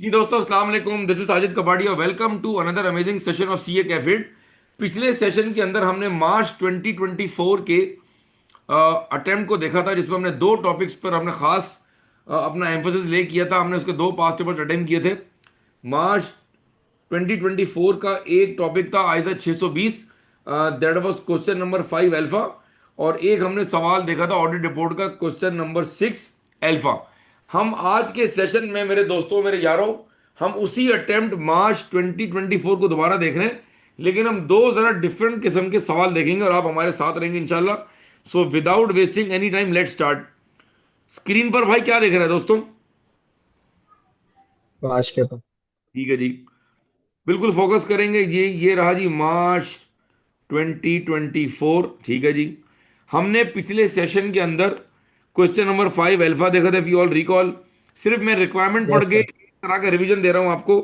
जी दोस्तों, अस्सलाम वालेकुम। दिस इज साजिद कबाड़ी और welcome to another amazing session of CA कैफिड। पिछले सेशन के अंदर हमने मार्च 2024 के अटेम्प्ट को देखा था, जिसमें हमने दो टॉपिक्स पर हमने खास अपना एम्फोसिस ले किया था। हमने उसके दो पास्ट पेपर्स अटेम्प्ट किए थे। मार्च 2024 का एक टॉपिक था आइजा 620, that was question number 5 alpha. और एक हमने सवाल देखा था ऑडिट रिपोर्ट का, क्वेश्चन नंबर 6 अल्फा। हम आज के सेशन में मेरे दोस्तों, मेरे यारों, हम उसी अटेम्प्ट मार्च 2024 को दोबारा देख रहे हैं, लेकिन हम दो जरा डिफरेंट किस्म के सवाल देखेंगे और आप हमारे साथ रहेंगे इंशाल्लाह। So without wasting any time let start. Screen पर भाई क्या देख रहे हैं दोस्तों? पांच पेपर। ठीक है जी, बिल्कुल फोकस करेंगे। ये रहा जी मार्च 2024। ठीक है जी। हमने पिछले सेशन के अंदर क्वेश्चन नंबर 5 अल्फा देखा था, इफ यू ऑल रिकॉल। सिर्फ मैं रिक्वायरमेंट पढ़ यस के सर। एक तरह का रिवीजन दे रहा हूं आपको।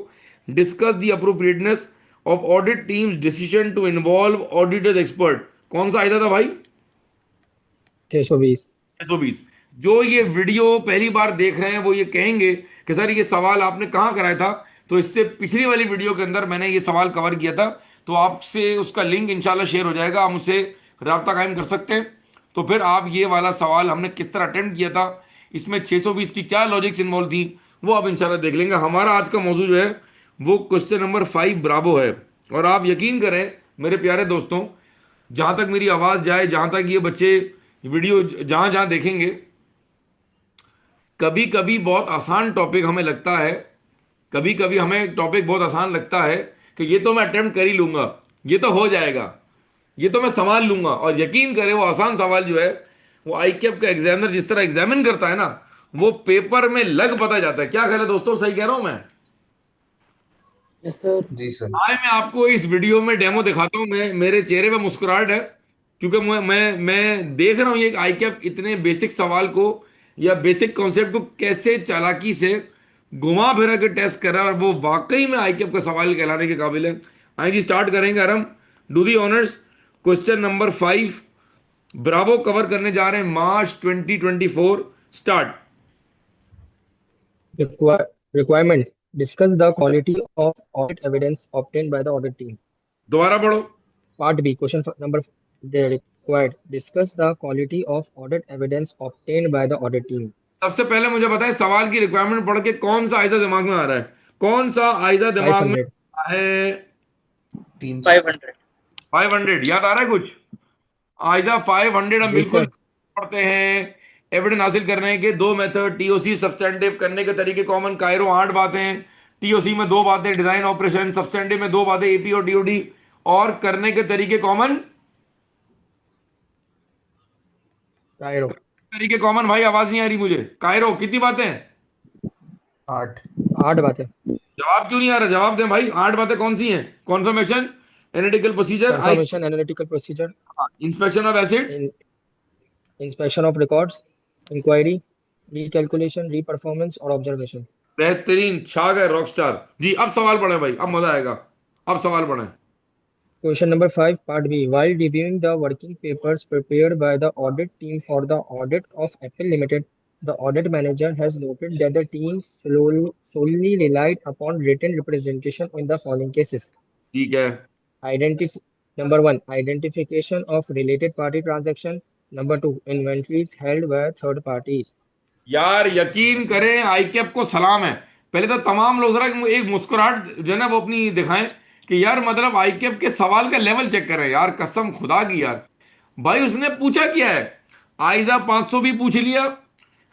Discuss the appropriateness of audit team's decision to involve auditors expert. कौन सा आया था भाई? 620। 620। जो ये वीडियो पहली बार देख रहे हैं वो ये कहेंगे कि सर ये सवाल आपने कहाँ कराया था। तो इससे पिछली वाली वीडियो के अंदर मैंने ये सवाल कवर किया था, तो आपसे उसका लिंक इंशाल्लाह शेयर हो जाएगा, आप मुझसे राब्ता कायम कर सकते हैं। तो फिर आप ये वाला सवाल हमने किस तरह अटेम्प्ट किया था, इसमें 620 की क्या लॉजिक्स इन्वॉल्व थी, वो आप इंशाल्लाह देख लेंगे। हमारा आज का मौजूद जो है वो क्वेश्चन नंबर 5 ब्रावो है। और आप यकीन करें मेरे प्यारे दोस्तों, जहां तक मेरी आवाज जाए, जहां तक ये बच्चे वीडियो जहां जहां देखेंगे, कभी कभी बहुत आसान टॉपिक हमें लगता है, कभी कभी हमें टॉपिक बहुत आसान लगता है कि ये तो मैं अटेम्प्ट कर ही लूंगा, ये तो हो जाएगा, ये तो मैं संभाल लूंगा। और यकीन करें वो आसान सवाल जो है, वो आई कैप का एग्जामिनर जिस तरह एग्जामिन करता है ना, वो पेपर में लग पता जाता है। क्या ख्याल है दोस्तों, सही कह रहा हूं मैं? Yes sir. जी सर। आए मैं आपको इस वीडियो में डेमो दिखाता हूं। मैं, मेरे चेहरे पे मुस्कुराहट है, क्योंकि मैं देख रहा हूं ये आई कैप इतने बेसिक सवाल को या बेसिक कॉन्सेप्ट को कैसे चालाकी से घुमा फिरा के टेस्ट कर रहा है, और वो वाकई में आई कैप का सवाल कहलाने के काबिल है। आइए जी स्टार्ट करेंगे आराम। Do the honours. Question number 5 Bravo cover करने जा रहे हैं मार्च 2024। Start. Requirement. Discuss the quality of audit evidence obtained by the audit team. दोबारा पढ़ो। Part B. Number. The required. Discuss the quality of audit evidence obtained by the audit team. सबसे पहले मुझे बताएं, सवाल की रिक्वायरमेंट पढ़ के कौन सा आयजा दिमाग में आ रहा है? कौन सा आयजा फाइव दिमाग में हंड्रेड आ रहा है? 300। 500 याद आ रहा है कुछ? आयजा 500 हम जी बिल्कुल सर। पढ़ते हैं। एविडेंस हासिल करने के दो मेथड, टीओसी सब्सटेंटिव करने के तरीके कॉमन, कायरो 8 बातें, टीओसी में दो बातें, डिजाइन ऑपरेशन, सब्सटेंटिव में दो बातें, एपी और डीओडी, और करने के तरीके कॉमन। कायरो। तरीके कॉमन भाई, आवाज नहीं आ रही मुझे। कायरो कितनी बातें? 8। 8 बातें। जवाब क्यों नहीं आ रहा? जवाब दें भाई, 8 बातें कौन सी हैं? Conformation, analytical procedure, I, Confirmation, analytical procedure, inspection of acid. in, inspection of records, inquiry, recalculation, reperformance और observation. बेहतरीन, छा गए रॉक स्टार जी। अब सवाल पढ़े भाई, अब मजा आएगा। अब सवाल पढ़े। Question number 5, Part B. While reviewing the working papers prepared by the audit team for the audit of Apple Limited, the audit manager has noted that the team solely relied upon written representation in the following cases. ठीक है। Identif- Number 1, identification of related party transaction. Number 2, inventories held by third parties. यार यकीन करें, आई cap को सलाम है। पहले तो तमाम लोग जरा एक मुस्कुराहट जो है ना वो अपनी दिखाएं कि यार मतलब आई कैप के सवाल का लेवल चेक करें यार, कसम खुदा की यार। भाई उसने पूछा क्या है? आइजा 500 भी पूछ लिया,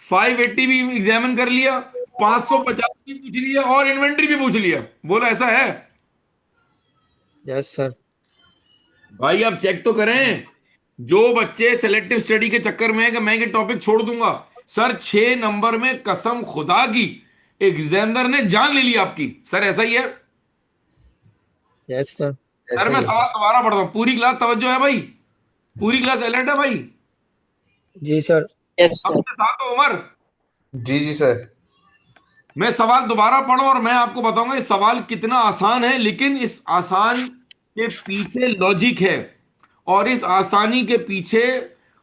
580 भी एग्जामिन कर लिया, 550 भी पूछ लिया, और इन्वेंट्री भी पूछ लिया। बोलो ऐसा है? Yes, sir. भाई आप चेक तो करें। जो बच्चे सेलेक्टिव स्टडी के चक्कर में है कि मैं ये टॉपिक छोड़ दूंगा, सर 6 नंबर में कसम खुदा की एग्जामिनर ने जान ले ली आपकी। सर ऐसा ही है। Yes, sir. सर ऐसा मैं ही है। सवाल दोबारा पढ़ता हूँ, पूरी क्लास तवज्जो है भाई, पूरी क्लास अलर्ट है भाई। जी सर। यस अब सर। मेरे साथ हो उमर। जी जी सर। मैं सवाल दोबारा पढ़ूं और मैं आपको बताऊंगा ये सवाल कितना आसान है, लेकिन इस आसान के पीछे लॉजिक है, और इस आसानी के पीछे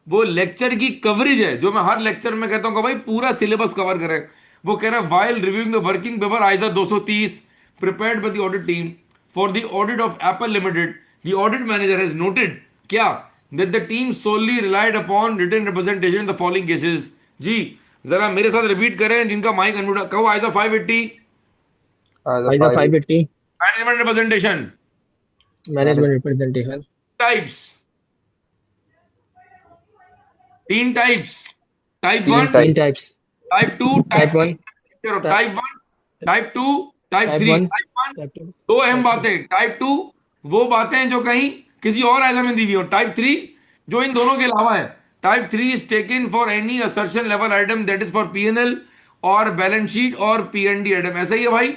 वो लेक्चर की कवरेज है जो मैं हर लेक्चर में कहता हूं कि भाई पूरा सिलेबस कवर करें। वो कह रहा है while reviewing the working paper ISA 230 prepared by the audit team for the audit of Apple Limited, the audit manager has noted क्या that the team solely relied upon written representation in the following cases. जी जरा मेरे साथ repeat करें जिनका mic unmute, कहो ISA 580 ISA 580 management representation management representation. Types, 3 types, type तीन 1, तीन types. Type 2, Type type 3, 1, करो type type 1, type 2, type type 3। 1, type 1 type 2. दो अहम Type 2. बातें, टाइप 2 वो बातें जो कहीं किसी और आइटम में दी हुई हो, टाइप 3 जो इन दोनों के अलावा है। Type 3 is taken for any assertion level item that is for PNL और बैलेंस शीट और पीएनडी आइटम। ऐसा ही है भाई।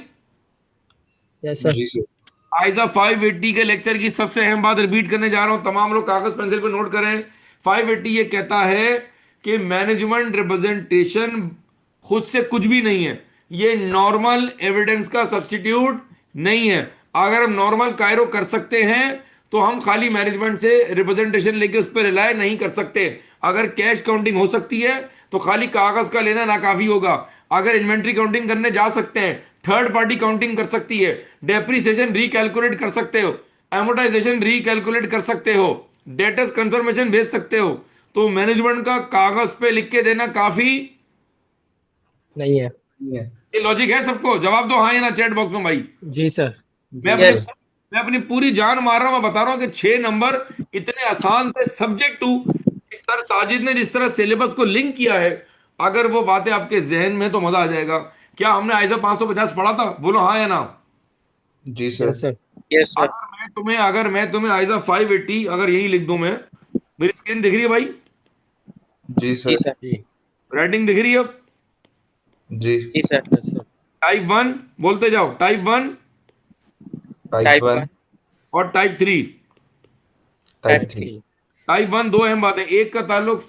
Yes, sir. जी सर। आइजा 580 के लेक्चर की सबसे अहम बात रिपीट करने जा रहा हूं, तमाम लोग कागज पेंसिल पे नोट करें। 580 ये कहता है कि मैनेजमेंट रिप्रेजेंटेशन खुद से कुछ भी नहीं है, ये नॉर्मल एविडेंस का सब्स्टिट्यूट नहीं है। अगर हम नॉर्मल कायरो कर सकते हैं तो हम खाली मैनेजमेंट से रिप्रेजेंटेशन लेके उस पर रिलाय नहीं कर सकते। अगर कैश काउंटिंग हो सकती है तो खाली कागज का लेना ना काफी होगा। अगर इन्वेंट्री काउंटिंग करने जा सकते हैं, थर्ड पार्टी काउंटिंग कर सकती है, डेप्रिसिएशन रिकैलकुलेट कर सकते हो, एमोटाइजेशन रिकैलकुलेट कर सकते हो, डेटर्स कंफर्मेशन भेज सकते हो, तो मैनेजमेंट का कागज पे लिख के देना काफी नहीं है। नहीं है। ये लॉजिक है सबको? जवाब दो हाँ या ना चैट बॉक्स में भाई। जी सर। मैं जी अपनी सर। मैं अपनी पूरी जान मार रहा हूं, मैं बता रहा हूं कि 6 नंबर इतने आसान थे सब्जेक्ट टू। इस तरह साजिद ने जिस तरह सिलेबस को लिंक किया है, अगर वो बातें आपके जहन में तो मजा आ जाएगा। क्या हमने आइजा 550 पढ़ा था? बोलो हाँ या ना। जी Yes, sir. sir. Yes sir. अगर मैं तुम्हें आइजा 580 अगर यही लिख दूं, मैं मेरी स्क्रीन दिख रही है भाई? जी जी सर। सर। जी। राइटिंग दिख रही है? जी। जी सर। Yes, sir. टाइप 1 बोलते जाओ, टाइप 1 टाइप टाइप 1, 1, और टाइप 3। Type type 3। 3। टाइप 1 दो अहम बातें, एक का ताल्लुक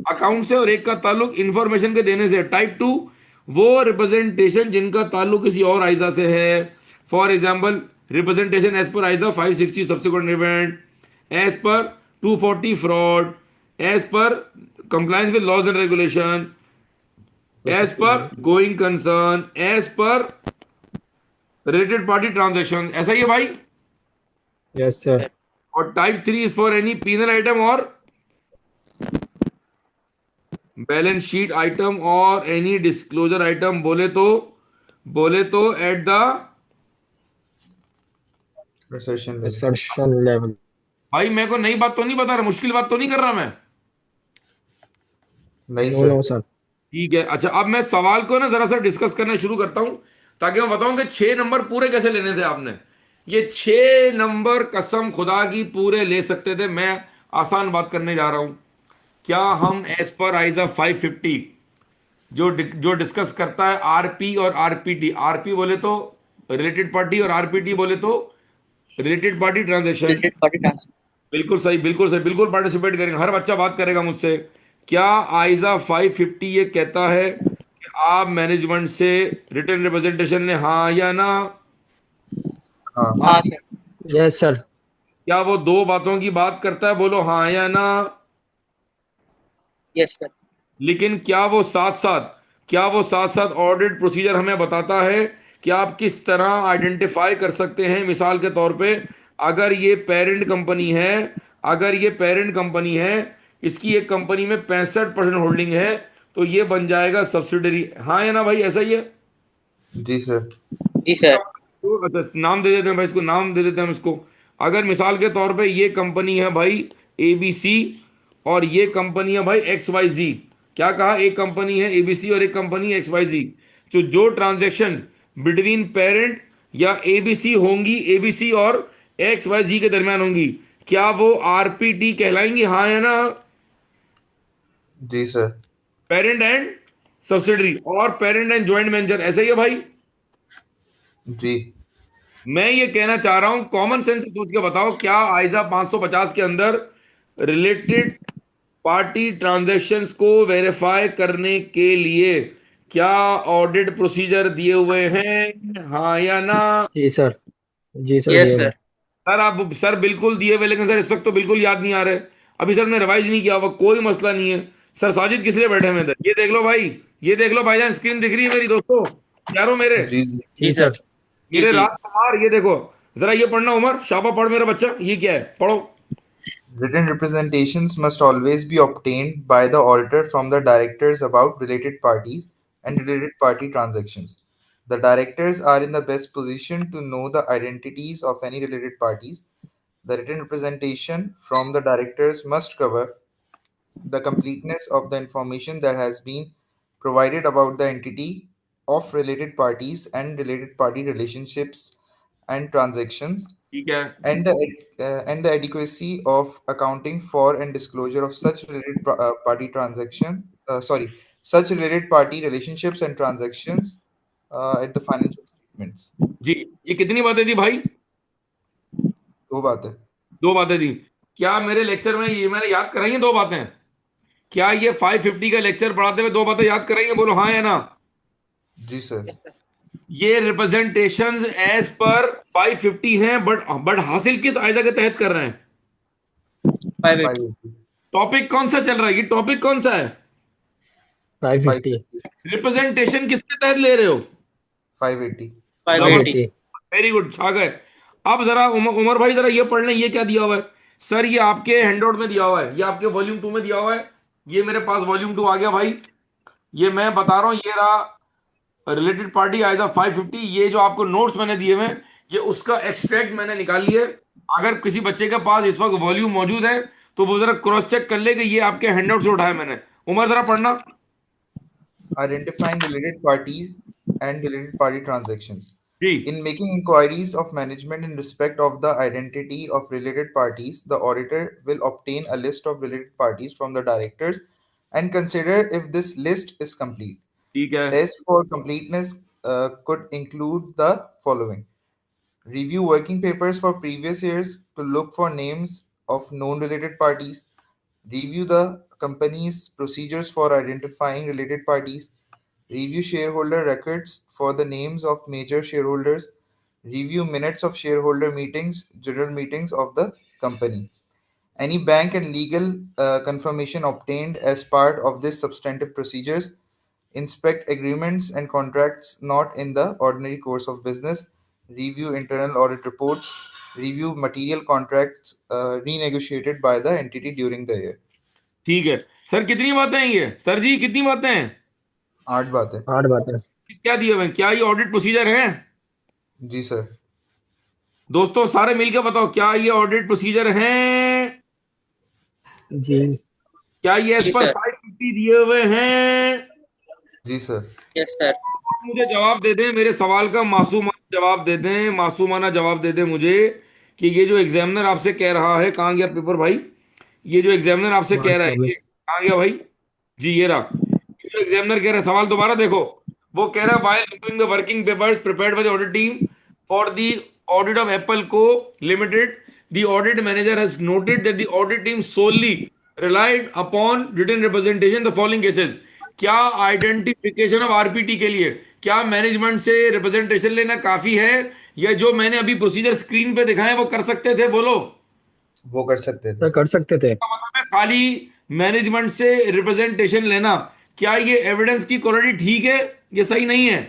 अकाउंट से और एक का ताल्लुक इंफॉर्मेशन के देने से। टाइप 2 वो रिप्रेजेंटेशन जिनका ताल्लुक किसी और आइजा से है। For example representation as per आइजा 560 subsequent event, as per 240 fraud, as per compliance with laws and regulation, as per going concern, as per related party transaction. ऐसा ही है भाई। Yes, sir. और type 3 is for any penal item और balance sheet item और any disclosure item. बोले तो at the assertion level. Assertion level. भाई मेरे को नई बात तो नहीं बता रहा, मुश्किल बात तो नहीं कर रहा मैं। नहीं No, सर। no, sir. ठीक है, अच्छा अब मैं सवाल को ना जरा सा डिस्कस करना शुरू करता हूं, ताकि मैं बताऊं कि 6 नंबर पूरे कैसे लेने थे आपने। ये 6 नंबर कसम खुदा की पूरे ले सकते थे। मैं आसान बात करने जा रहा हूं। क्या हम एज पर आइजा 550 जो डिस्कस करता है आरपी और आरपीटी, आरपी बोले तो रिलेटेड पार्टी और आरपीटी बोले तो related party transaction. Related party transfer. बिल्कुल सही, बिल्कुल सही, बिल्कुल पार्टिसिपेट करेंगे, हर बच्चा बात करेगा मुझसे। क्या आइजा 550 ये कहता है कि आप मैनेजमेंट से रिटर्न रिप्रेजेंटेशन ने हाँ या ना? हाँ। हाँ सर। Yes, sir. क्या वो दो बातों की बात करता है? बोलो हाँ या ना। Yes sir. लेकिन क्या वो साथ साथ ऑडिट प्रोसीजर हमें बताता है कि आप किस तरह आइडेंटिफाई कर सकते हैं? मिसाल के तौर पे अगर ये पेरेंट कंपनी है, इसकी एक कंपनी में 65% होल्डिंग है, तो ये बन जाएगा सब्सिडरी। हाँ या ना भाई? ऐसा ही है। जी सर। जी सर। अच्छा नाम दे देते हैं भाई, इसको नाम दे देते हैं हम इसको। अगर मिसाल के तौर पे ये कंपनी है भाई एबीसी और ये कंपनी है भाई एक्स वाई जी। क्या कहा? एक कंपनी है एबीसी और एक कंपनी है एक्स वाई जी। तो जो ट्रांजैक्शन बिटवीन पेरेंट या एबीसी होंगी, एबीसी और एक्स वाई जी के दरमियान होंगी, क्या वो आरपीटी कहलाएंगी? हाँ या ना? जी सर। पेरेंट एंड सब्सिडरी और पेरेंट एंड ज्वाइंट वेंचर। ऐसा ही है भाई। जी। मैं ये कहना चाह रहा हूं, कॉमन सेंस से सोच के बताओ, क्या आइजा 550 के अंदर रिलेटेड पार्टी ट्रांजैक्शंस को वेरीफाई करने के लिए क्या ऑडिट प्रोसीजर दिए हुए हैं? हाँ या ना? जी सर। जी सर, यस दिए सर। हुए। सर बिल्कुल दिए हुए, लेकिन सर इस वक्त तो बिल्कुल याद नहीं आ रहे। अभी सर ने रिवाइज नहीं किया हुआ, कोई मसला नहीं है। सर साजिद किस लिए बैठे हुए थे? ये देख लो भाई, ये देख लो भाईजान, स्क्रीन दिख रही है मेरी दोस्तों, यारों मेरे जी जी जी जी सर। सर। जी मेरे जी। राजकुमार, ये देखो जरा, ये पढ़ना उमर, शाबा पढ़ मेरा बच्चा, ये क्या है, पढ़ो। Written representations must always be obtained by the auditor from the directors about related parties and related party transactions. The directors are in the best position to know the identities of any related parties. The written representation from the directors must cover the completeness of the information that has been provided about the entity of related parties and related party relationships and transactions, ठीक है, and the adequacy of accounting for and disclosure of such related party transaction sorry such related party relationships and transactions at the financial statements. जी। ये कितनी बातें थी भाई? दो बात है। दो बातें थी। क्या मेरे लेक्चर में ये मैंने याद कराई हैं दो बातें? क्या ये 550 का लेक्चर पढ़ाते हुए दो बातें याद कराई हैं? बोलो हाँ या ना। जी सर। ये रिप्रेजेंटेशंस एज पर 550 हैं, बट हासिल किस आयजा के तहत कर रहे हैं? 580। 580। टॉपिक कौन सा चल रहा है? ये टॉपिक कौन सा है? 550। 550। रिप्रेजेंटेशन किसके तहत ले रहे हो? 580। 580। जबरदस्त, 580। वेरी गुड, छा गए। अब जरा उमर भाई जरा ये पढ़ लें, ये क्या दिया हुआ है? सर ये आपके हैंडआउट में दिया हुआ है, ये आपके वॉल्यूम 2 में दिया हुआ है। ये मेरे पास वॉल्यूम 2 आ गया भाई। ये मैं बता रहा हूँ, ये रहा रिलेटेड पार्टी आइजा 550। ये जो आपको नोट्स मैंने दिए हुए हैं, ये उसका एक्सट्रैक्ट मैंने निकाल लिए। अगर किसी बच्चे के पास इस वक्त वॉल्यूम मौजूद है तो वो जरा क्रॉस चेक कर ले कि ये आपके हैंडआउट से उठाया मैंने। उमर जरा पढ़ना। Identifying related parties and related party transactions. Ji In making inquiries of management in respect of the identity of related parties, the auditor will obtain a list of related parties from the directors and consider if this list is complete. ठीक है, Tests for completeness could include the following: review working papers for previous years to look for names of known related parties, review the company's procedures for identifying related parties, review shareholder records for the names of major shareholders, review minutes of shareholder meetings, general meetings of the company. Any bank and legal confirmation obtained as part of this substantive procedures, inspect agreements and contracts not in the ordinary course of business, review internal audit reports, review material contracts renegotiated by the entity during the year. ठीक है। Sir कितनी बातें हैं ये? Sir जी कितनी बातें हैं? 8 बात है। 8 बातें। क्या दिए हुए हैं? क्या ये ऑडिट प्रोसीजर है? जी सर। दोस्तों सारे मिलकर बताओ, क्या ये ऑडिट प्रोसीजर है? जी। क्या ये एज जी पर सर। 550 दिए हुए हैं? जी सर। Yes sir. मुझे जवाब दे दें मेरे सवाल का, मासूमाना जवाब दे दें, मासूमाना जवाब दे दें मुझे कि ये जो एग्जामिनर आपसे कह रहा है, कहाँ गया पेपर भाई? ये जो एग्जामिनर आपसे कह मार्च रहा है, ये 24। कहाँ गया भाई? जी ये रहा। ये जो एग्जामिनर कह रहा है, सवाल दोबारा देखो। वो कह रहा है while reviewing the working papers prepared by the audit team for the audit of Apple Co Limited, the audit manager has noted that the audit team solely relied upon written representation the following cases। क्या identification of RPT के लिए क्या management से representation लेना काफी है, या जो मैंने अभी प्रोसीजर स्क्रीन पे दिखाए वो कर सकते थे? बोलो। वो कर सकते थे। सर कर सकते थे। का मतलब है खाली मैनेजमेंट से रिप्रेजेंटेशन लेना। क्या ये एविडेंस की क्वालिटी ठीक है, ये सही नहीं है?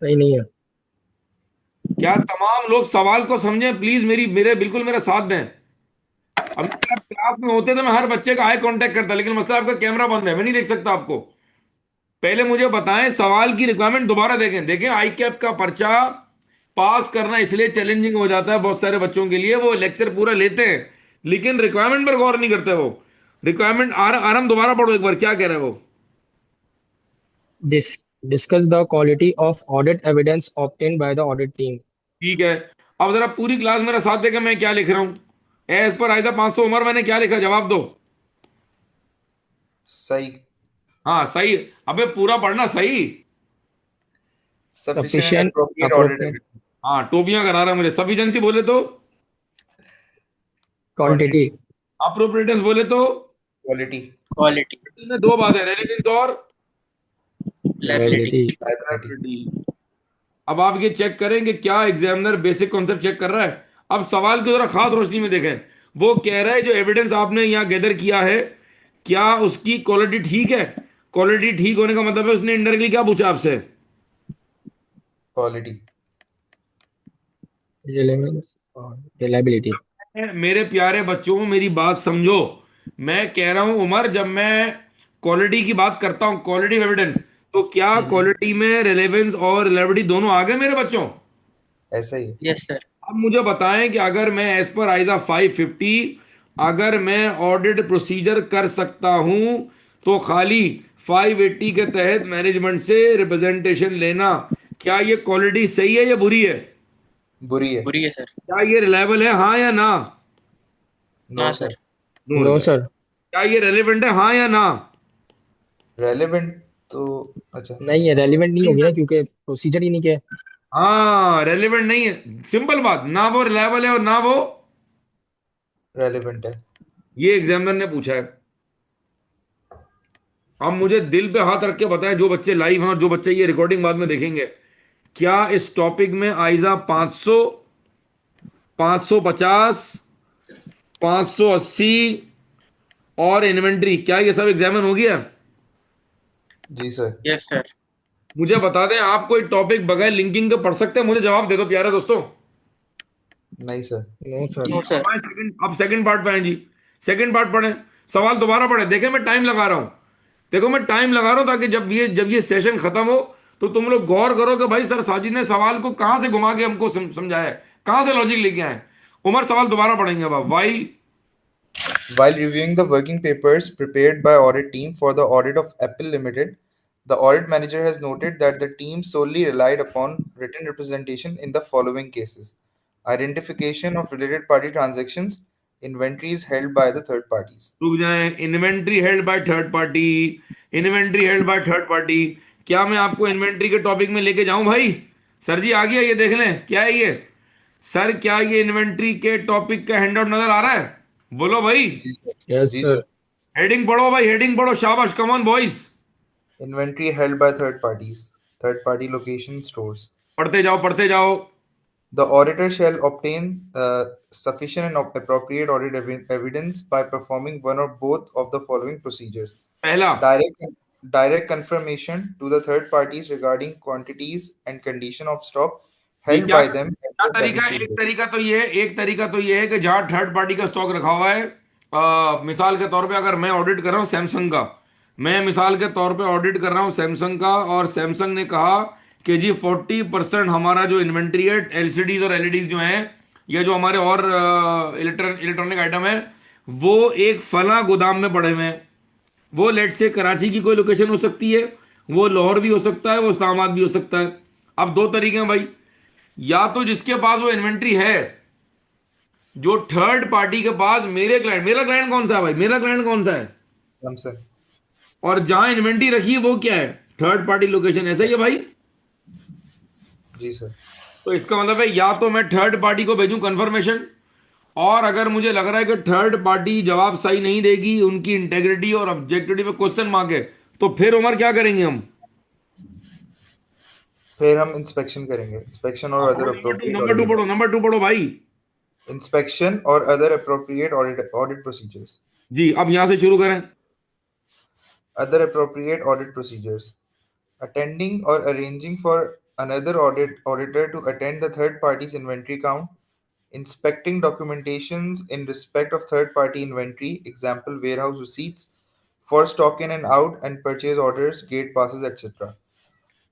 सही नहीं है। क्या तमाम लोग सवाल को समझें प्लीज, मेरे बिल्कुल मेरा साथ दें। अब आप क्लास में होते तो मैं हर बच्चे का आई कांटेक्ट करता, लेकिन मसला आपका कैमरा बंद है, मैं नहीं देख सकता आपको। पहले मुझे बताएं, सवाल की रिक्वायरमेंट दोबारा देखें। देखें आई कैप का पर्चा पास करना इसलिए चैलेंजिंग हो जाता है बहुत सारे बच्चों के लिए, वो लेक्चर पूरा लेते हैं लेकिन रिक्वायरमेंट पर गौर नहीं करते। वो रिक्वायरमेंट आराम दोबारा पढ़ो एक बार, क्या कह रहे हैं वो? Discuss the quality of audit evidence obtained by the audit team. ठीक है। अब जरा पूरी क्लास मेरा साथ देकर मैं क्या लिख रहा हूं। एज पर आयजा 500 उमर मैंने क्या लिखा, जवाब दो। सही। हाँ सही। अबे पूरा पढ़ना सही। Sufficient and Sufficient, appropriate audit appropriate, evidence. हाँ टोपियां करा रहा है मुझे। सफिशिएंसी बोले तो, quantity, अप्रोप्रिएटनेस बोले तो, Quality. क्वालिटी। में दो बातें, रेलेवेंस और लायबिलिटी। liability. liability। अब आप ये चेक करें कि क्या एग्जामिनर बेसिक कॉन्सेप्ट चेक कर रहा है। अब सवाल को जरा खास रोशनी में देखें। वो कह रहा है जो एविडेंस आपने यहाँ गैदर किया है, क्या उसकी क्वालिटी ठीक है? क्वालिटी ठीक होने का मतलब है उसने इंडायरेक्टली क्या पूछा आपसे? क्वालिटी। relevance और reliability। मेरे प्यारे बच्चों मेरी बात समझो। मैं कह रहा हूं उमर, जब मैं क्वालिटी की बात करता हूं, क्वालिटी ऑफ एविडेंस, तो क्या क्वालिटी में रेलेवेंस और रिलायबिलिटी दोनों आ गए मेरे बच्चों? ऐसा ही है। Yes, sir. अब मुझे बताएं कि अगर मैं एज पर आइजा 550 अगर मैं ऑडिट प्रोसीजर कर सकता हूं, तो खाली 580 के तहत मैनेजमेंट से रिप्रेजेंटेशन लेना, क्या ये क्वालिटी सही है या बुरी है? बुरी है। बुरी है sir. क्या ये रिलायबल है, हाँ या ना? नो ना sir. Sir. No no reliable. Sir. क्या ये रेलिवेंट है, हाँ या ना? रेलेवेंट तो अच्छा। नहीं है, रेलिवेंट नहीं होगी ना क्योंकि प्रोसीजर ही नहीं किया है। हाँ रेलिवेंट नहीं है, सिंपल बात, ना वो रिलायबल है और ना वो। रेलेवेंट है। ये एग्जामिनर ने पूछा है। अब मुझे दिल पे हाथ रख के बताएं, जो बच्चे लाइव हैं और जो बच्चे ये रिकॉर्डिंग बाद में देखेंगे, क्या इस टॉपिक में आइजा 500, 550, 580 और इन्वेंट्री, क्या ये सब एग्जामिन हो गया? जी सर। Yes, sir. मुझे बता दें, आप कोई टॉपिक बगैर लिंकिंग के पढ़ सकते हैं? मुझे जवाब दे दो प्यारे दोस्तों। नहीं सर। No sir. जी, No sir. अब सेकंड पार्ट पे आए जी। सेकंड पार्ट पढ़े, सवाल दोबारा पढ़े। देखें मैं टाइम लगा रहा हूं, देखो मैं टाइम लगा रहा हूं, ताकि जब ये सेशन खत्म हो तो तुम लोग गौर करो कि भाई सर साजिद ने सवाल को कहां से घुमा के हमको समझाया है, कहां से लॉजिक लेके आए। उमर सवाल दोबारा पढ़ेंगे अब आप। While While reviewing the working papers prepared by audit team for the audit of Apple Limited, the audit manager has noted that the team solely relied upon written representation in the following cases: identification of related party transactions, inventories held by the third parties. रुक जाए, inventory held by third party, inventory held by third party. क्या मैं आपको inventory के topic में लेके जाऊं भाई? सर जी आ गया, ये देख लें क्या है ये। सर क्या ये इन्वेंट्री के टॉपिक का हैंडआउट नजर आ रहा है? बोलो भाई। जी सर। यस जी सर। सर। हेडिंग पढ़ो भाई, हेडिंग पढ़ो, शाबाश, come on boys. Inventory held by third parties, third party location stores. पढ़ते जाओ पढ़ते जाओ। The auditor shall obtain sufficient and appropriate audit evidence by performing one or both of the following procedures: पहला, direct direct confirmation to the third parties regarding quantities and condition of stock ये held क्या by them at क्या the तरीका balance है? sheet एक date. तरीका तो ये है, एक तरीका तो ये है कि जहां थर्ड पार्टी का स्टॉक रखा हुआ है, मिसाल के तौर पे अगर मैं ऑडिट कर रहा हूं सैमसंग का, मैं मिसाल के तौर पे ऑडिट कर रहा हूं सैमसंग का, और सैमसंग ने कहा कि जी 40% हमारा जो इन्वेंट्री है, एलसीडीज और एलईडीज जो हैं, या जो हमारे और इलेक्ट्रॉनिक आइटम है, वो एक फला गोदाम में पड़े हुए हैं। वो लेट से कराची की कोई लोकेशन हो सकती है, वो लाहौर भी हो सकता है, वो इस्लामाबाद भी हो सकता है। अब दो तरीके हैं भाई, या तो जिसके पास वो इन्वेंट्री है, जो थर्ड पार्टी के पास, मेरा क्लाइंट कौन सा है भाई, मेरा क्लाइंट कौन सा है, Samsung. और जहां इन्वेंट्री रखी है वो क्या है, थर्ड पार्टी लोकेशन, ऐसा ही है भाई। जी सर। तो इसका मतलब है या तो मैं थर्ड पार्टी को भेजूं कंफर्मेशन, और अगर मुझे लग रहा है कि थर्ड पार्टी जवाब सही नहीं देगी, उनकी इंटेग्रिटी और ऑब्जेक्टिविटी पे क्वेश्चन मार्क है, तो फिर उमर क्या करेंगे हम? फिर हम इंस्पेक्शन करेंगे, इंस्पेक्शन और other appropriate number two audit पढ़ो, नंबर टू पढ़ो भाई। inspection or other appropriate audit procedures. जी अब यहां से शुरू करें। Other appropriate audit procedures: attending or arranging for another auditor to attend the third party's inventory count, inspecting documentations in respect of third party inventory, example warehouse receipts for stock in and out and purchase orders, gate passes, etc.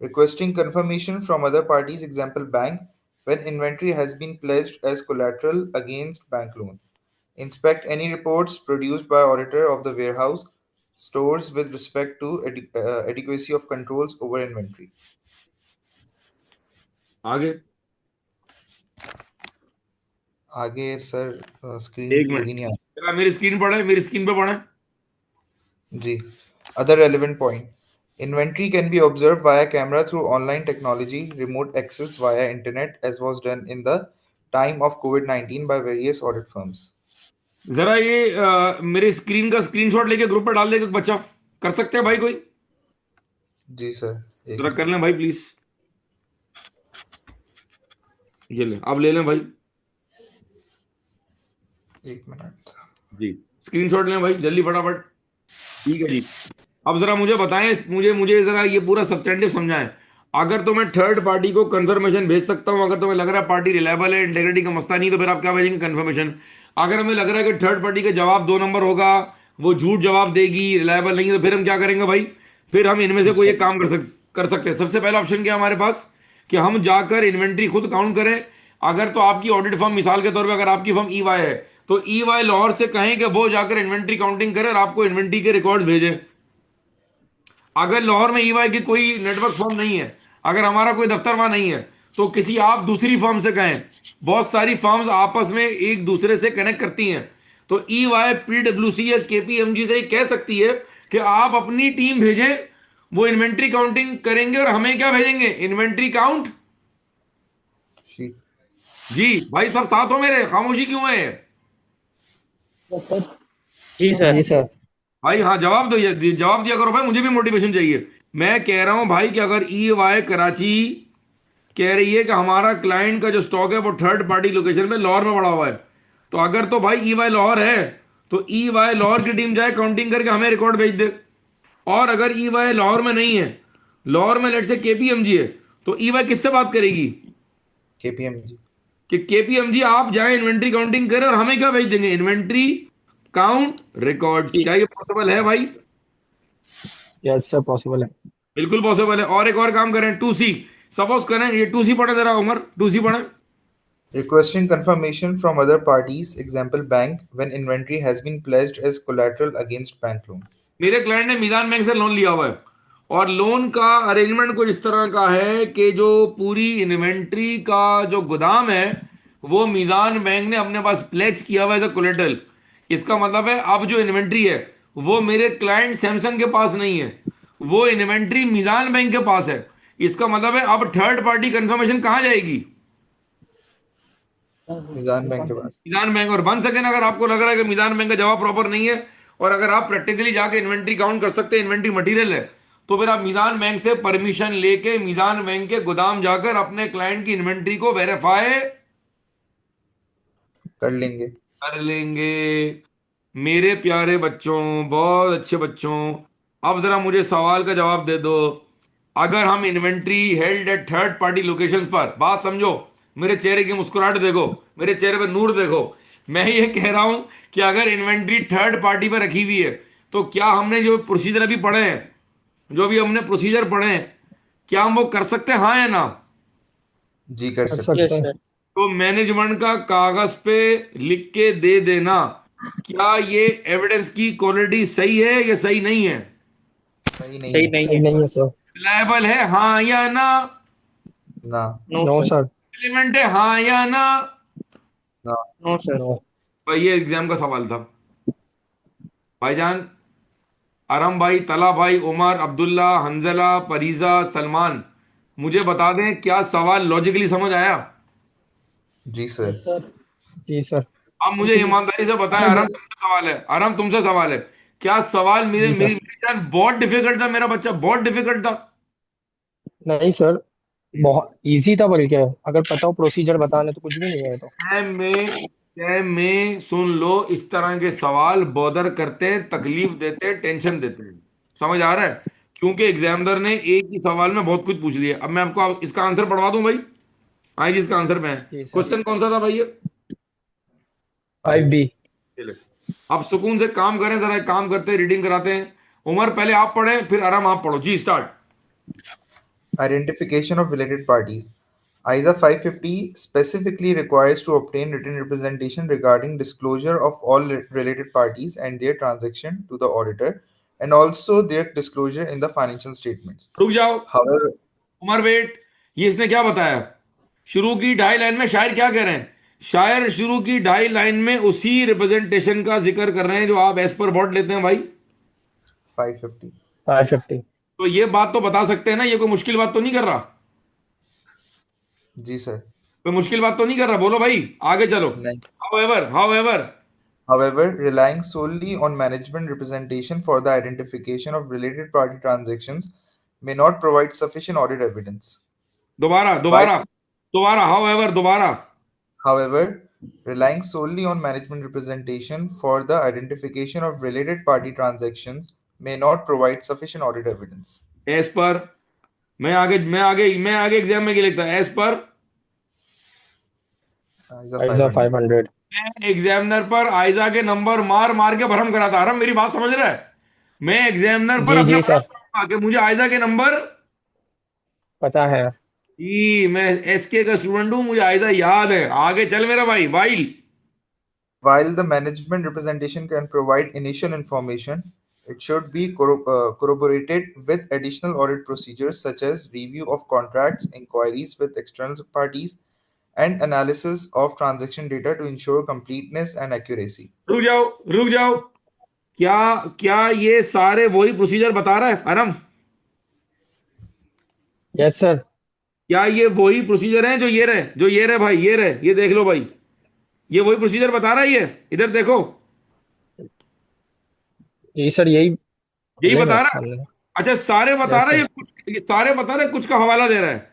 Requesting confirmation from other parties, example bank, when inventory has been pledged as collateral against bank loan. Inspect any reports produced by auditor of the warehouse stores with respect to adequacy of controls over inventory. आगे आगे sir screen एक पूरी minute, नहीं आ जरा मेरी screen पढ़े, मेरी screen पे पढ़े। जी. Other relevant point: inventory can be observed via camera through online technology, remote access via internet, as was done in the time of COVID-19 by various audit firms. जरा ये मेरी स्क्रीन का screenshot लेके group पे डाल देगा बच्चा, कर सकते हैं भाई कोई? जी सर. एक जरा कर लें भाई प्लीज, ये ले, आप ले लें भाई। मिनट. जी स्क्रीनशॉट लें भाई जल्दी फटाफट। ठीक है जी। अब जरा मुझे बताएं, मुझे मुझे जरा ये पूरा सब्सटेंटिव समझाएं। अगर तो मैं थर्ड पार्टी को कंफर्मेशन भेज सकता हूं, अगर तुम्हें लग रहा है पार्टी रिलायबल है, इंटेग्रिटी का मसला नहीं, तो फिर आप क्या भेजेंगे? कंफर्मेशन। अगर हमें लग रहा है कि थर्ड पार्टी का जवाब 2 नंबर होगा, वो झूठ जवाब देगी, रिलायबल नहीं है, तो फिर हम क्या करेंगे भाई? फिर हम इनमें से कोई एक काम कर सकते हैं। सबसे पहला ऑप्शन क्या है हमारे पास, कि हम जाकर इन्वेंट्री खुद काउंट करें। अगर तो आपकी ऑडिट फर्म, मिसाल के तौर पे अगर आपकी फर्म ईवाई है, तो ईवाई लाहौर से कहें कि वो जाकर इन्वेंट्री काउंटिंग करे और आपको इन्वेंट्री के रिकॉर्ड भेजे। अगर लाहौर में ईवाई की कोई नेटवर्क फर्म नहीं है, अगर हमारा कोई दफ्तर वहां नहीं है, तो किसी आप दूसरी फर्म से कहें। बहुत सारी फर्म्स आपस में एक दूसरे से कनेक्ट करती हैं, तो ईवाई पीडब्ल्यूसी या केपीएमजी से कह सकती है कि आप अपनी टीम भेजें, वो इन्वेंट्री काउंटिंग करेंगे और हमें क्या भेजेंगे? Inventory count. शीट। जी भाई, सब साथ हो मेरे, खामोशी क्यों है? जी सर। जी सर। भाई हाँ, जवाब दो, ये जवाब दिया करो भाई, मुझे भी मोटिवेशन चाहिए। मैं कह रहा हूं भाई कि अगर ई वाई कराची कह रही है कि हमारा क्लाइंट का जो स्टॉक है वो थर्ड पार्टी लोकेशन में लाहौर में पड़ा हुआ है, तो अगर तो भाई ई वाई लाहौर है, तो ई वाई लाहौर की टीम जाए काउंटिंग करके हमें रिकॉर्ड भेज दे। और अगर ई वाई लाहौर में नहीं है, लाहौर में लेट से केपीएमजी है, तो ई वाई किससे बात करेगी? KPMG। कि केपीएमजी आप जाए इन्वेंट्री काउंटिंग करें और हमें क्या भेज देंगे? Inventory count records. क्या ये पॉसिबल है भाई? यस सर, पॉसिबल है। बिल्कुल पॉसिबल है। और एक और काम करें, 2C। सपोज करें, ये 2C पढ़े जरा उमर, 2C पढ़े। Requesting confirmation from other parties, example bank, when inventory has been pledged as collateral against bank loan. मेरे क्लाइंट ने मीजान बैंक से लोन लिया हुआ है, और लोन का अरेंजमेंट कुछ इस तरह का है कि जो पूरी इन्वेंट्री का जो गोदाम है, वो मीजान बैंक ने अपने पास प्लेज किया हुआ है एज अ कोलेटरल। इसका मतलब है अब जो इन्वेंट्री है, वो मेरे क्लाइंट सैमसंग के पास नहीं है, वो इन्वेंट्री मीजान बैंक के पास है। इसका मतलब है अब थर्ड पार्टी कंफर्मेशन कहाँ जाएगी? Mizan Bank के पास। मीजान बैंक। और वन सेकेंड, अगर आपको लग रहा है कि मीजान बैंक का जवाब प्रॉपर नहीं है, और अगर आप प्रैक्टिकली जाके इन्वेंट्री काउंट कर सकते हैं, इन्वेंट्री मटेरियल है, तो फिर आप मीजान बैंक से परमिशन लेके मीजान बैंक के गोदाम जाकर अपने क्लाइंट की इन्वेंट्री को वेरीफाई कर लेंगे। कर लेंगे। मेरे प्यारे बच्चों, बहुत अच्छे बच्चों, अब जरा मुझे सवाल का जवाब दे दो। अगर हम inventory held at third party locations पर, बात समझो, मेरे चेहरे की मुस्कुराहट देखो, मेरे चेहरे पे नूर देखो। मैं ये कह रहा हूं कि अगर इन्वेंट्री थर्ड पार्टी पर रखी हुई है, तो क्या हमने जो प्रोसीजर अभी पढ़े हैं, जो भी हमने प्रोसीजर पढ़े हैं, क्या हम वो कर सकते हैं, हाँ या ना? जी कर कर सकते। सकते यस हैं। सर। तो मैनेजमेंट का कागज पे लिख के दे देना, क्या ये एविडेंस की क्वालिटी सही है या सही नहीं है? सही नहीं सही है। नहीं सही है। नहीं है सर। रिलायबल है, हाँ या ना? ना। No no sir. Sir. Element है, हाँ या ना? ना। No sir. नो। भाई ये एग्जाम का सवाल था भाईजान। अरम भाई, तला भाई, उमर, अब्दुल्ला, हंजला, फरीजा, सलमान, मुझे बता दें क्या सवाल लॉजिकली समझ आया? जी सर। जी सर। अब मुझे ईमानदारी से बताएं, अरम तुमसे सवाल है, अरम तुमसे सवाल है, क्या सवाल मेरे जी मेरी सर। मेरी जान बहुत डिफिकल्ट था? मेरा बच्चा बहुत डिफिकल्ट था? नहीं सर, बहुत इजी था, बल्कि अगर पता हो प्रोसीजर बताने तो कुछ भी नहीं है ये तो। एग्जाम में सुन लो, इस तरह के सवाल बॉदर करते हैं, तकलीफ देते हैं, टेंशन देते हैं। समझ आ रहा है? क्योंकि एग्जामिनर ने एक ही सवाल में बहुत कुछ पूछ लिया। अब मैं आपको इसका आंसर पढ़वा दूं भाई। हाँ जी, इसका आंसर में है। जी सर। क्वेश्चन कौन सा था भाई ये? 5B। चले, अब सुकून से काम करें, जरा एक काम करते हैं, रीडिंग कराते हैं। उमर पहले आप पढ़ें, फिर आराम आप पढ़ो। जी start. Identification of related parties. ISA 550 specifically requires to obtain written representation regarding disclosure of all related parties and their transaction to the auditor, and also their disclosure in the financial statements. रुक जाओ However, Umar, wait. ये इसने क्या बताया? शुरू की 2.5 line में शायर क्या कह रहे हैं? शायर शुरू की 2.5 लाइन में उसी रिप्रेजेंटेशन का जिक्र कर रहे हैं जो आप एज पर वॉट लेते हैं भाई। 550। 550। तो ये बात तो बता सकते हैं ना, ये कोई मुश्किल बात तो नहीं कर रहा? जी सर। कोई मुश्किल बात तो नहीं कर रहा? बोलो भाई, आगे चलो। नहीं। How ever However, relying solely on management representation for the identification of related party transactions may not provide sufficient audit evidence. दोबारा While, दोबारा दोबारा, हाउ एवर दोबारा। however, relying solely on management representation for the identification of related party transactions may not provide sufficient audit evidence. As per मैं आगे exam में क्या लिखता है? As per ISA ISA 500. 500. मैं एग्जामिनर पर आयजा के नंबर मार मार के भरम कराता। आराम, मेरी बात समझ रहा है? मैं एग्जामिनर पर जी अपना जी सर, आके मुझे आयजा के नंबर, पता है। जी मैं एसके का स्टूडेंट हूं, मुझे आयजा याद है। आगे चल मेरा भाई। While While the management representation can provide initial information, it should be corroborated with additional audit procedures such as review of contracts, inquiries with external parties, and analysis of transaction data to ensure completeness and accuracy. रुक जाओ, रुक जाओ। क्या क्या ये सारे वही procedure बता रहा है आराम? Yes sir. क्या ये वही प्रोसीजर है जो ये रहे भाई, ये रहे, ये देख लो भाई, ये वही प्रोसीजर बता रहा है। ये इधर देखो, जी सर, यही यही खुले बता मेरे रहा है। सामने। अच्छा, सारे बता यस रहा है सर। ये कुछ, ये सारे बता रहे हैं, कुछ का हवाला दे रहा है?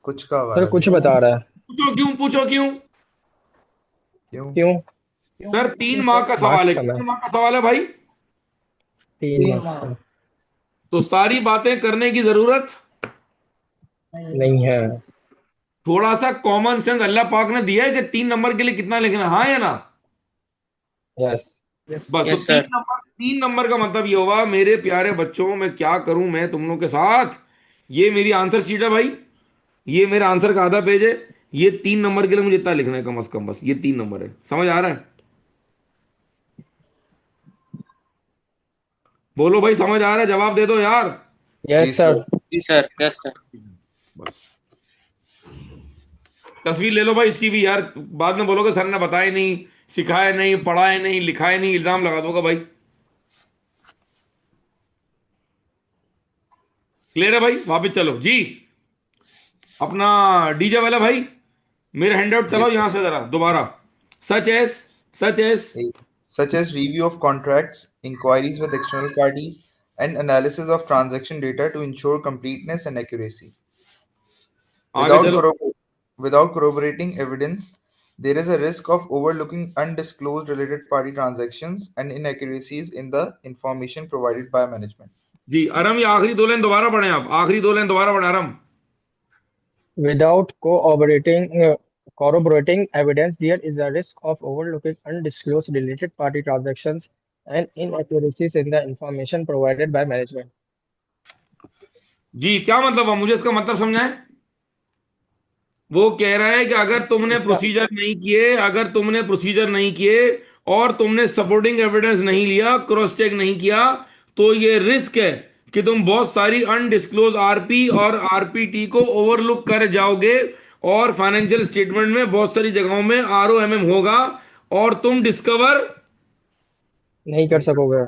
कुछ का सर हवाला दे कुछ रहा है। बता रहा है। पूछो क्यों, पूछो क्यों? क्यों? क्यों? सर 3 मार्क का सवाल मार्क्स है। कम है। कितने मार्क का सवाल है भाई? 3 मार्क्स का तो सारी बातें करने की जरूरत नहीं है। थोड़ा सा कॉमन सेंस अल्लाह पाक ने दिया है कि 3 नंबर के लिए कितना लिखना है, हाँ या ना? यस। बस, तो Yes, तीन sir. नंबर 3 नंबर का मतलब ये होगा, मेरे प्यारे बच्चों, मैं क्या करूं मैं तुम लोग के साथ। ये मेरी आंसर शीट है भाई, ये मेरा आंसर का आधा पेज है। ये 3 नंबर के लिए मुझे इतना लिखना है कम से कम, बस ये 3 नंबर है। समझ आ रहा है? बोलो भाई, समझ आ रहा है? जवाब दे दो यार। जी yes sir. Sir. Yes, sir. Yes, sir. बस तस्वीर ले लो भाई इसकी भी यार, बाद में बोलोगे सर ने बताया नहीं, सिखाया नहीं, पढ़ाया नहीं, लिखाया नहीं, इल्जाम लगा दोगे भाई। क्लियर है भाई? वापिस चलो जी। अपना डीजे वाला भाई, मेरा हैंडआउट चलाओ Yes, यहां से जरा दोबारा। Such as, such as, sir. Such as review of contracts, inquiries with external parties, and analysis of transaction data to ensure completeness and accuracy. आगे Without, चलो। without corroborating evidence, there is a risk of overlooking undisclosed related party transactions and inaccuracies in the information provided by management. जी आराम, ये आखिरी 2 line दोबारा पढ़ें आप, आखिरी 2 line दोबारा पढ़ें आराम। Without corroborating evidence, there is a risk of overlooking undisclosed related party transactions and inaccuracies in the information provided by management. जी क्या मतलब हुआ, मुझे इसका मतलब समझाएं। वो कह रहा है कि अगर तुमने इसका प्रोसीजर नहीं किए, अगर तुमने प्रोसीजर नहीं किए और तुमने सपोर्टिंग एविडेंस नहीं लिया, क्रॉस चेक नहीं किया, तो ये रिस्क है कि तुम बहुत सारी अनडिस्क्लोज आरपी और आरपीटी को ओवरलुक कर जाओगे, और फाइनेंशियल स्टेटमेंट में बहुत सारी जगहों में आरओएमएम होगा और तुम डिस्कवर नहीं कर सकोगे।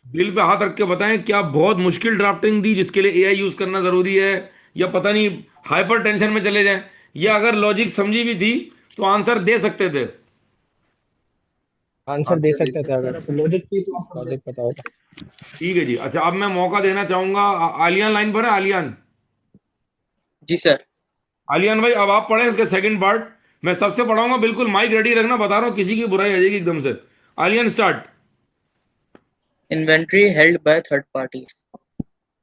बिल पे हाथ रख के बताएं, क्या बहुत मुश्किल ड्राफ्टिंग दी जिसके लिए एआई यूज करना जरूरी है, या पता नहीं हाइपर टेंशन में चले जाएं, या अगर लॉजिक समझी भी थी तो आंसर दे सकते थे। आंसर दे Answer दे सकते थे सकते अगर लॉजिक पता होता। ठीक है जी। अच्छा, अब मैं मौका देना चाहूंगा आलियान लाइन पर है, आलियान। जी सर। आलियान भाई, अब आप पढ़ें इसका सेकंड पार्ट। मैं सबसे पढ़ाऊंगा, बिल्कुल माइक रेडी रखना, बता रहा हूं किसी की बुराई आ जाएगी एकदम से। Aliyan start. Inventory held by third parties.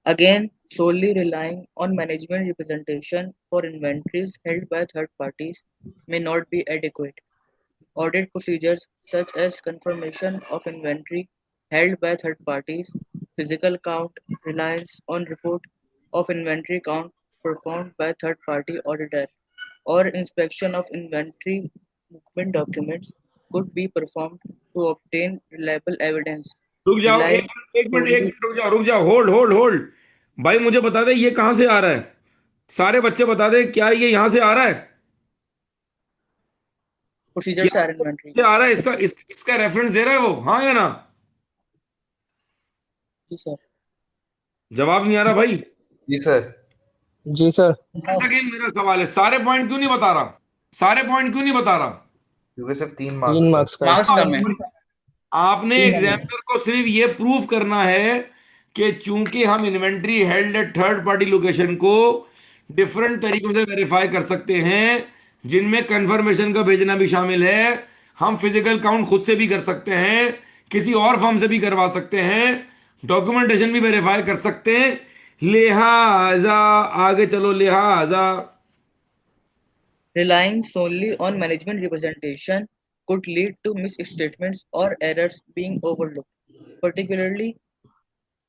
Again, solely relying on management representation for inventories held by third parties may not be adequate. Audit procedures such as confirmation of inventory held by third parties, physical count, reliance on report of inventory count performed by third party auditor, or inspection of inventory movement documents could be performed to obtain reliable evidence. रुक जाओ, एक Relying minute, एक minute, एक solely minute, रुक जाओ, रुक जाओ, hold hold hold. भाई मुझे बता दे ये कहां से आ रहा है, सारे बच्चे बता दे, क्या ये यहां से आ रहा है? procedures यहाँ are inventory. से आ रहा है? इसका रेफरेंस दे रहा है वो, हाँ या ना? जी सर। जवाब नहीं आ रहा भाई। जी सर। जी सर। अगेन मेरा सवाल है, सारे पॉइंट क्यों नहीं बता रहा? सारे पॉइंट क्यों नहीं बता रहा? क्योंकि सिर्फ 3 मार्क्स 3 का है। मार्क्स का मार्क्स कम है। आपने एग्जामिनर को सिर्फ ये प्रूव करना है कि चूंकि हम inventory held at third party location को डिफरेंट तरीकों से वेरीफाई कर सकते हैं, जिनमें कंफर्मेशन का भेजना भी शामिल है, हम फिजिकल काउंट खुद से भी कर सकते हैं, किसी और फर्म से भी करवा सकते हैं, डॉक्यूमेंटेशन भी वेरीफाई कर सकते हैं। लिहाजा आगे चलो, लिहाजा Relying solely on management representation could lead to misstatements or errors being overlooked, particularly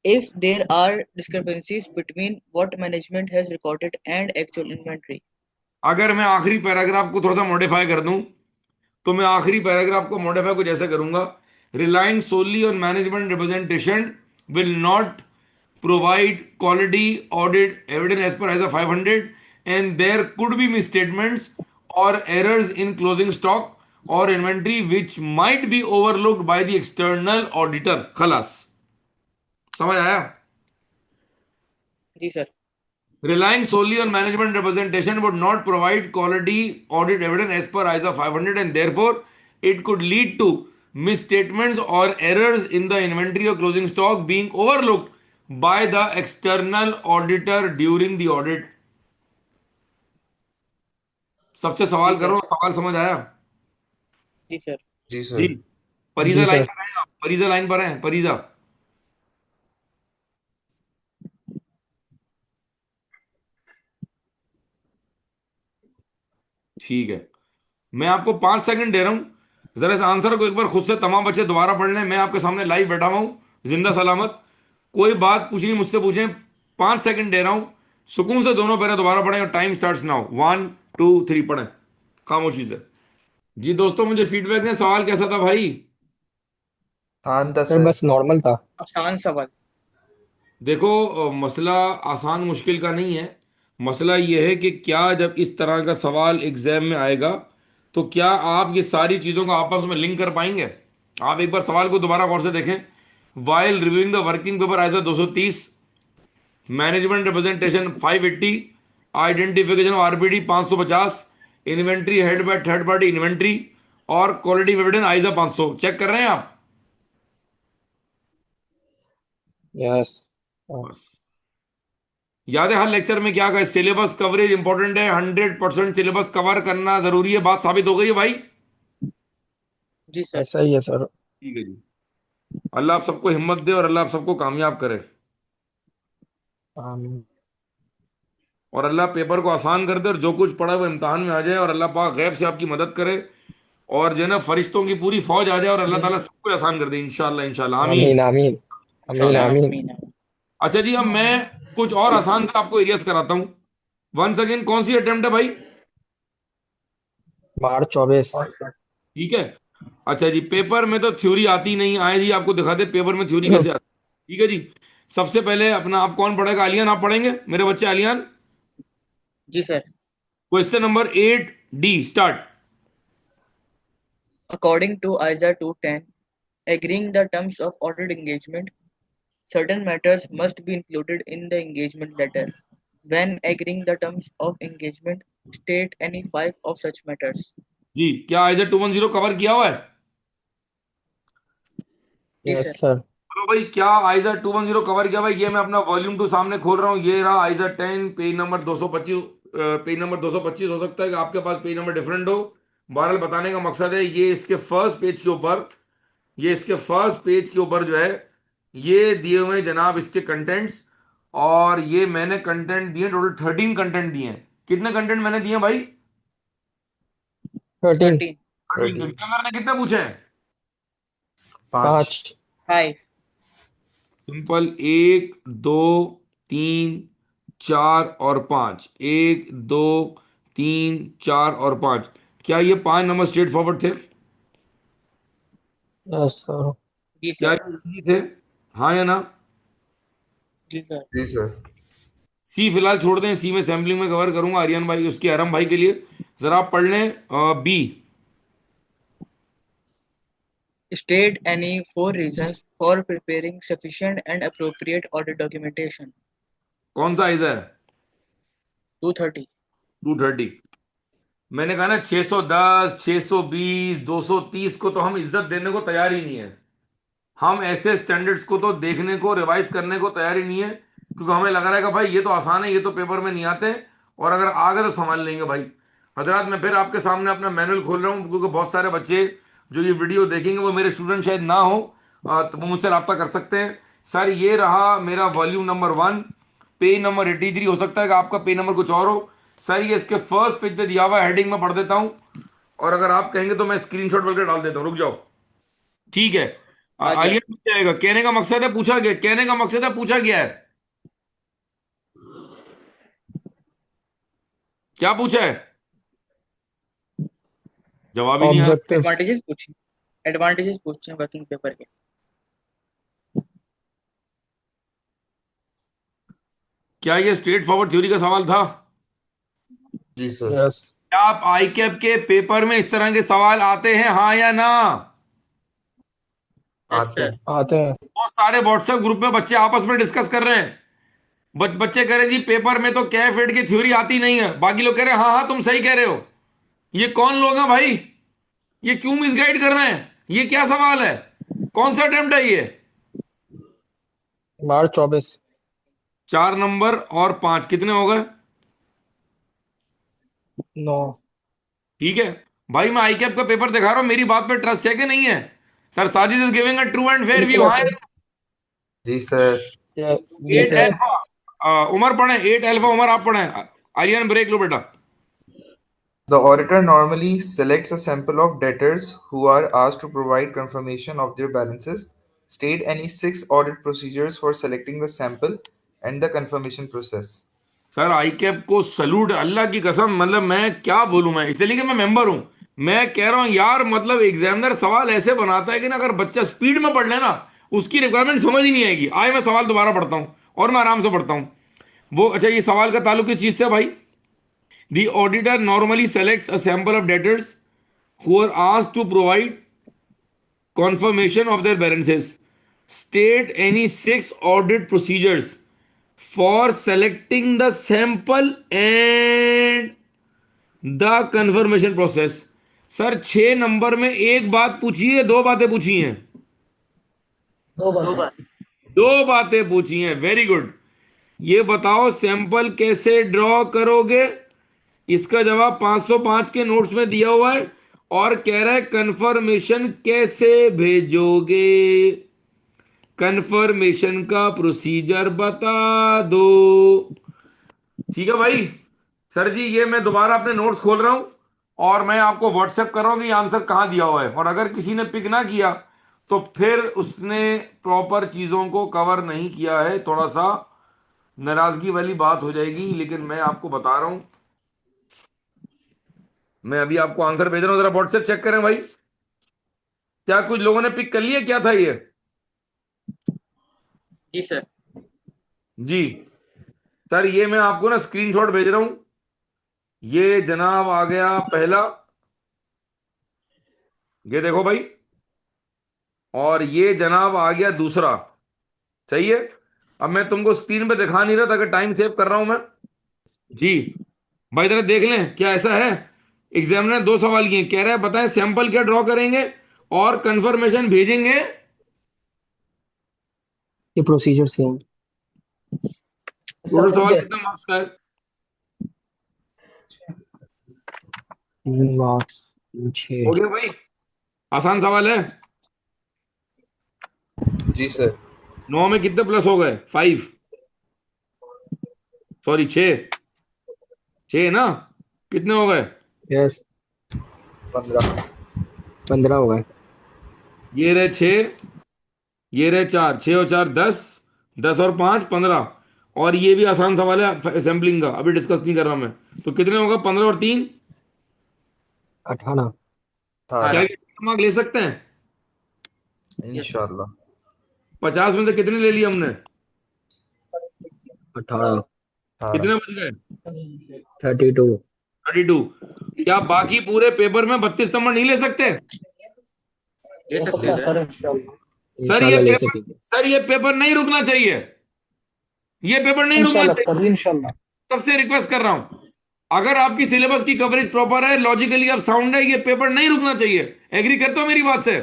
if there are discrepancies between what management has recorded and actual inventory. अगर मैं आखिरी पैराग्राफ को थोड़ा सा मॉडिफाई कर दूं, तो मैं आखिरी पैराग्राफ को मॉडिफाई कुछ ऐसे करूंगा, relying solely on management representation will not provide quality audit evidence as per ISA 500, and there could be misstatements or errors in closing stock or inventory which might be overlooked by the external auditor. खलास, समझ आया? जी sir. Relying solely on management representation would not provide quality audit evidence as per ISA 500, and therefore it could lead to misstatements or errors in the inventory or closing stock being overlooked by the external auditor during the audit. सबसे जी सवाल sir. करो, सवाल समझ आया? जी sir. जी जी। Sir. Parija जी line sir. पर है आप? Parija line पर है? परिजा, ठीक है। मैं आपको 5 सेकंड दे रहा हूं, जरा इस आंसर को एक बार खुद से तमाम बच्चे दोबारा पढ़ लें। मैं आपके सामने लाइव बैठा हुआ हूं, जिंदा सलामत। कोई बात पूछनी मुझसे पूछें। 5 सेकंड दे रहा हूं, सुकून से दोनों पैरे दोबारा पढ़ें और टाइम स्टार्ट्स नाउ। 1 2 3 पढ़ें खामोशी से। जी दोस्तों, मुझे फीडबैक दें, सवाल कैसा था भाई? आसान था सर सर। बस नॉर्मल था। आसान सवाल। देखो, मसला आसान मुश्किल का नहीं है। मसला यह है कि क्या जब इस तरह का सवाल एग्जाम में आएगा, तो क्या आप ये सारी चीज़ों को आपस में लिंक कर पाएंगे? आप एक बार सवाल को दोबारा गौर से देखें। While reviewing the working paper SA 230, management representation 580, identification RPD 550, inventory held by third party inventory, और क्वालिटी एविडेंस आइजा 500। चेक कर रहे हैं आप? यस। बस याद है हर लेक्चर में क्या कहा, सिलेबस कवरेज इंपॉर्टेंट है, 100% सिलेबस कवर करना जरूरी है। बात साबित हो गई है भाई? जी सर। ऐसा ही है सर। ठीक है जी। अल्लाह आप सबको हिम्मत दे और अल्लाह आप सबको कामयाब करे, आमीन। और अल्लाह पेपर को आसान कर दे, और जो कुछ पढ़ा वो इम्तहान में आ जाए, और अल्लाह पाक गैब से आपकी मदद करे, और जो है ना फरिश्तों की पूरी फौज आ जाए, और अल्लाह ताला सबको आसान कर दे, इंशाल्लाह इंशाल्लाह, आमीन आमीन आमीन। आमीन इंशाल्लाह। आमीन। आमीन। अच्छा जी, अब मैं कुछ और आसान से आपको एरियाज कराता हूँ। वंस अगेन, कौन सी अटेम्प्ट है भाई? मार्च 24। ठीक है। अच्छा जी, पेपर में तो थ्योरी आती नहीं, आए जी आपको दिखाते पेपर में थ्योरी कैसे आती है। ठीक है जी। सबसे पहले अपना, आप कौन पढ़ेगा? आलियान आप पढ़ेंगे मेरे बच्चे? आलियान, जी sir. Question number 8D start. According to ISA 210, agreeing the terms of audit engagement, certain matters must be included in the engagement letter. When agreeing the terms of engagement, state any five of such matters. जी, क्या आइजर 210 cover किया हुआ है? जी yes sir. Sir. चलो भाई, क्या आइजर 210 cover किया भाई? ये मैं अपना वॉल्यूम 2 सामने खोल रहा हूँ, ये रहा आइजर 10, पेज नंबर 225। पेज नंबर 225 हो सकता है कि आपके पास पेज नंबर डिफरेंट हो। बहरहाल बताने का मकसद है, ये इसके फर्स्ट पेज के ऊपर, ये इसके फर्स्ट पेज के ऊपर जो है, ये दिए हुए हैं जनाब इसके कंटेंट्स। और ये मैंने कंटेंट दिए, टोटल 13 कंटेंट दिए हैं। कितने कंटेंट मैंने दिए भाई? 13। 13। 13। 13। एग्जामिनर ने कितने पूछे हैं? 5। 5। 5। सिंपल, 1 2 3 4 और 5, 1 2 3 4 और 5। क्या ये 5 नंबर स्ट्रेट फॉरवर्ड थे? Yes sir. जी क्या सर। ये easy थे? हाँ या ना? जी सर। जी सर। सी फिलहाल छोड़ दें, सी में सैम्पलिंग में कवर करूंगा आर्यन भाई, उसके अरम भाई के लिए। जरा आप पढ़ लें B. State any four reasons for preparing sufficient and appropriate audit documentation. कौन सा आइजा है? 230. 230। मैंने कहा ना, 610, 620, 230 को तो हम इज्जत देने को तैयार ही नहीं है। हम ऐसे स्टैंडर्ड्स को तो देखने को, रिवाइज करने को तैयार ही नहीं है, क्योंकि हमें लग रहा है कि भाई ये तो आसान है, ये तो पेपर में नहीं आते, और अगर आ गए तो संभाल लेंगे भाई। हजरात, मैं फिर आपके सामने अपना मैनुअल खोल रहा हूँ, क्योंकि बहुत सारे बच्चे जो ये वीडियो देखेंगे वो मेरे स्टूडेंट शायद ना हो, तो वो मुझसे रब्ता कर सकते हैं। सर ये रहा मेरा वॉल्यूम नंबर 1, पेज नंबर 83। हो सकता है कि आपका पेज नंबर कुछ और हो। सर ये इसके फर्स्ट पेज पे दिया हुआ हेडिंग में पढ़ देता हूं, और अगर आप कहेंगे तो मैं स्क्रीनशॉट बल्कि डाल देता हूं, रुक जाओ। ठीक है। आ गया। आलिया पूछ जाएगा, कहने का मकसद है पूछा गया, कहने का मकसद है पूछा गया है। क्या पूछा है? जवाब ही नहीं आ रहा। ऑब्जेक्टिव्स। एडवांटेजेस पूछे हैं वर्किंग पेपर के। क्या ये स्ट्रेट फॉरवर्ड थ्योरी का सवाल था? जी सर। यस। क्या आप आई कैप के पेपर में इस तरह के सवाल आते हैं, हाँ या ना? यस आते सर। हैं। आते हैं। बहुत सारे व्हाट्सएप ग्रुप में बच्चे आपस में डिस्कस कर रहे हैं। बच्चे कह रहे हैं जी पेपर में तो कैफ एड की थ्योरी आती नहीं है, बाकी लोग कह रहे हैं हाँ हाँ तुम सही कह रहे हो। ये कौन लोग हैं भाई? ये क्यों मिसगाइड कर रहे हैं? ये क्या सवाल है? कौन सा अटेम्प्ट है ये? मार्च 24। 4 नंबर और 5 कितने हो गए? 9। ठीक है भाई, मैं आई कैप का पेपर दिखा रहा हूं, मेरी बात पे ट्रस्ट है कि नहीं है? Sir Sajid is giving a true and fair view. बिल्कुल हाँ। है सर। जी सर। ये एट सर। अल्फा उमर पढ़े, 8 अल्फा उमर आप पढ़े। आर्यन ब्रेक लो बेटा। The auditor normally selects a sample of debtors who are asked to provide confirmation of their balances. State any six audit procedures for selecting the sample and the confirmation process. Sir I cap को salute, अल्लाह की कसम, मतलब मैं क्या बोलूं, मैं इसलिए कि मैं मेंबर हूं। मैं कह रहा हूं यार, मतलब एग्जामिनर सवाल ऐसे बनाता है कि ना, अगर बच्चा स्पीड में पढ़ लेना उसकी रिक्वायरमेंट समझ ही नहीं आएगी। आए मैं सवाल दोबारा पढ़ता हूं, और मैं आराम से पढ़ता हूं। वो अच्छा, ये सवाल का ताल्लुक किस चीज से भाई? The auditor normally selects a sample of debtors who are asked to provide confirmation of their balances. State any 6 audit procedures for selecting the sample and the confirmation process. Sir 6 number में एक बात पूछी है, 2 बातें पूछी हैं? दो दो बातें। बार। 2 बातें पूछी हैं, वेरी गुड। ये बताओ सैंपल कैसे ड्रॉ करोगे? इसका जवाब 505 के नोट्स में दिया हुआ है, और कह रहा है कंफर्मेशन कैसे भेजोगे, कंफर्मेशन का प्रोसीजर बता दो। ठीक है भाई। सर जी ये मैं दोबारा अपने नोट्स खोल रहा हूं, और मैं आपको व्हाट्सएप कर रहा हूं कि आंसर कहां दिया हुआ है, और अगर किसी ने पिक ना किया तो फिर उसने प्रॉपर चीजों को कवर नहीं किया है, थोड़ा सा नाराजगी वाली बात हो जाएगी। लेकिन मैं आपको बता रहा हूं, मैं अभी आपको आंसर भेज रहा हूं, जरा व्हाट्सएप चेक करें भाई। क्या कुछ लोगों ने पिक कर लिया? क्या था ये? जी सर। जी सर, ये मैं आपको ना स्क्रीनशॉट भेज रहा हूं। ये जनाब आ गया पहला, ये देखो भाई, और ये जनाब आ गया दूसरा। सही है। अब मैं तुमको स्क्रीन पे दिखा नहीं रहा था कि टाइम सेव कर रहा हूं मैं। जी भाई जरा देख लें क्या ऐसा है। एग्जामिनर ने 2 सवाल किए, कह रहा है बताएं सैंपल क्या ड्रॉ करेंगे और कंफर्मेशन भेजेंगे। ये प्रोसीजर सेम। टोटल सवाल कितना मार्क्स का है? 3 मार्क्स। हो 6। गया भाई, आसान सवाल है। जी सर। 9 में कितने प्लस हो गए? 5, सॉरी 6। 6 ना, कितने हो गए? यस। 15। 15 हो गए। ये रहे 6, ये रहे 4, 6 और 4 10, 10 और 5 15। और ये भी आसान सवाल है सैम्पलिंग का, अभी डिस्कस नहीं कर रहा मैं। तो कितने होगा 15 और 3? 18। क्या 18। ये मार्क ले सकते हैं? यस। इंशाल्लाह। 50 में से कितने ले लिए हमने? 18। 18। कितने बच गए? 32। 32। क्या बाकी पूरे पेपर में 32 नंबर नहीं ले सकते? ले सकते हैं सर। सर ये इंशाल्लाह ले पेपर, सकेंगे। सर ये पेपर नहीं रुकना चाहिए, ये पेपर नहीं रुकना चाहिए। इंशाल्लाह। सबसे रिक्वेस्ट कर रहा हूं, अगर आपकी सिलेबस की कवरेज प्रॉपर है, लॉजिकली आप साउंड है, ये पेपर नहीं रुकना चाहिए। एग्री करते हो मेरी बात से?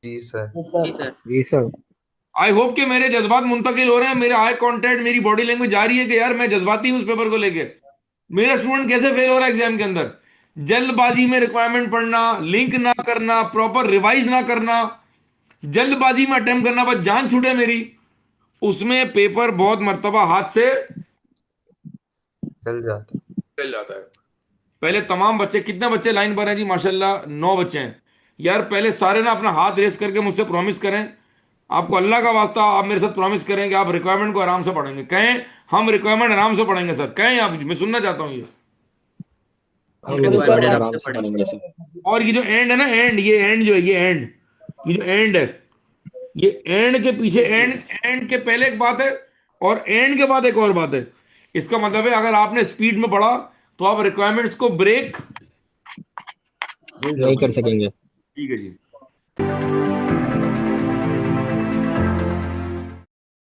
जी सर। जी सर। जी सर। आई होप कि मेरे जज्बात मुंतकिल हो रहे हैं, मेरे आई कांटेक्ट, मेरी बॉडी लैंग्वेज जा रही है कि यार मैं जज्बाती हूं उस पेपर को लेके। मेरा स्टूडेंट कैसे फेल हो रहा है एग्जाम के अंदर? जल्दबाजी में रिक्वायरमेंट पढ़ना, लिंक ना करना, प्रॉपर रिवाइज ना करना, जल्दबाजी में अटेम्प्ट करना, बस जान छूटे मेरी, उसमें पेपर बहुत मर्तबा हाथ से चल जाता। चल जाता है। पहले तमाम बच्चे, कितने बच्चे लाइन पर हैं जी? माशाल्लाह 9 बच्चे हैं। यार पहले सारे ना अपना हाथ रेस करके मुझसे प्रॉमिस करें, आपको अल्लाह का वास्ता आप मेरे साथ प्रॉमिस करें कि आप रिक्वायरमेंट को आराम से पढ़ेंगे। कहें हम रिक्वायरमेंट आराम से पढ़ेंगे सर, कहें आप, मैं सुनना चाहता हूँ ये। हम हम रिक्वायरमेंट रिक्वायरमेंट आराम से से पढ़ेंगे। पढ़ेंगे सर। और ये जो एंड है ना, एंड, ये एंड जो है, ये एंड, ये जो एंड है, ये एंड के पीछे एंड, एंड के पहले एक बात है और एंड के बाद एक और बात है। इसका मतलब है अगर आपने स्पीड में पढ़ा तो आप रिक्वायरमेंट्स को ब्रेक नहीं कर नहीं कर पाएंगे। सकेंगे। ठीक है जी।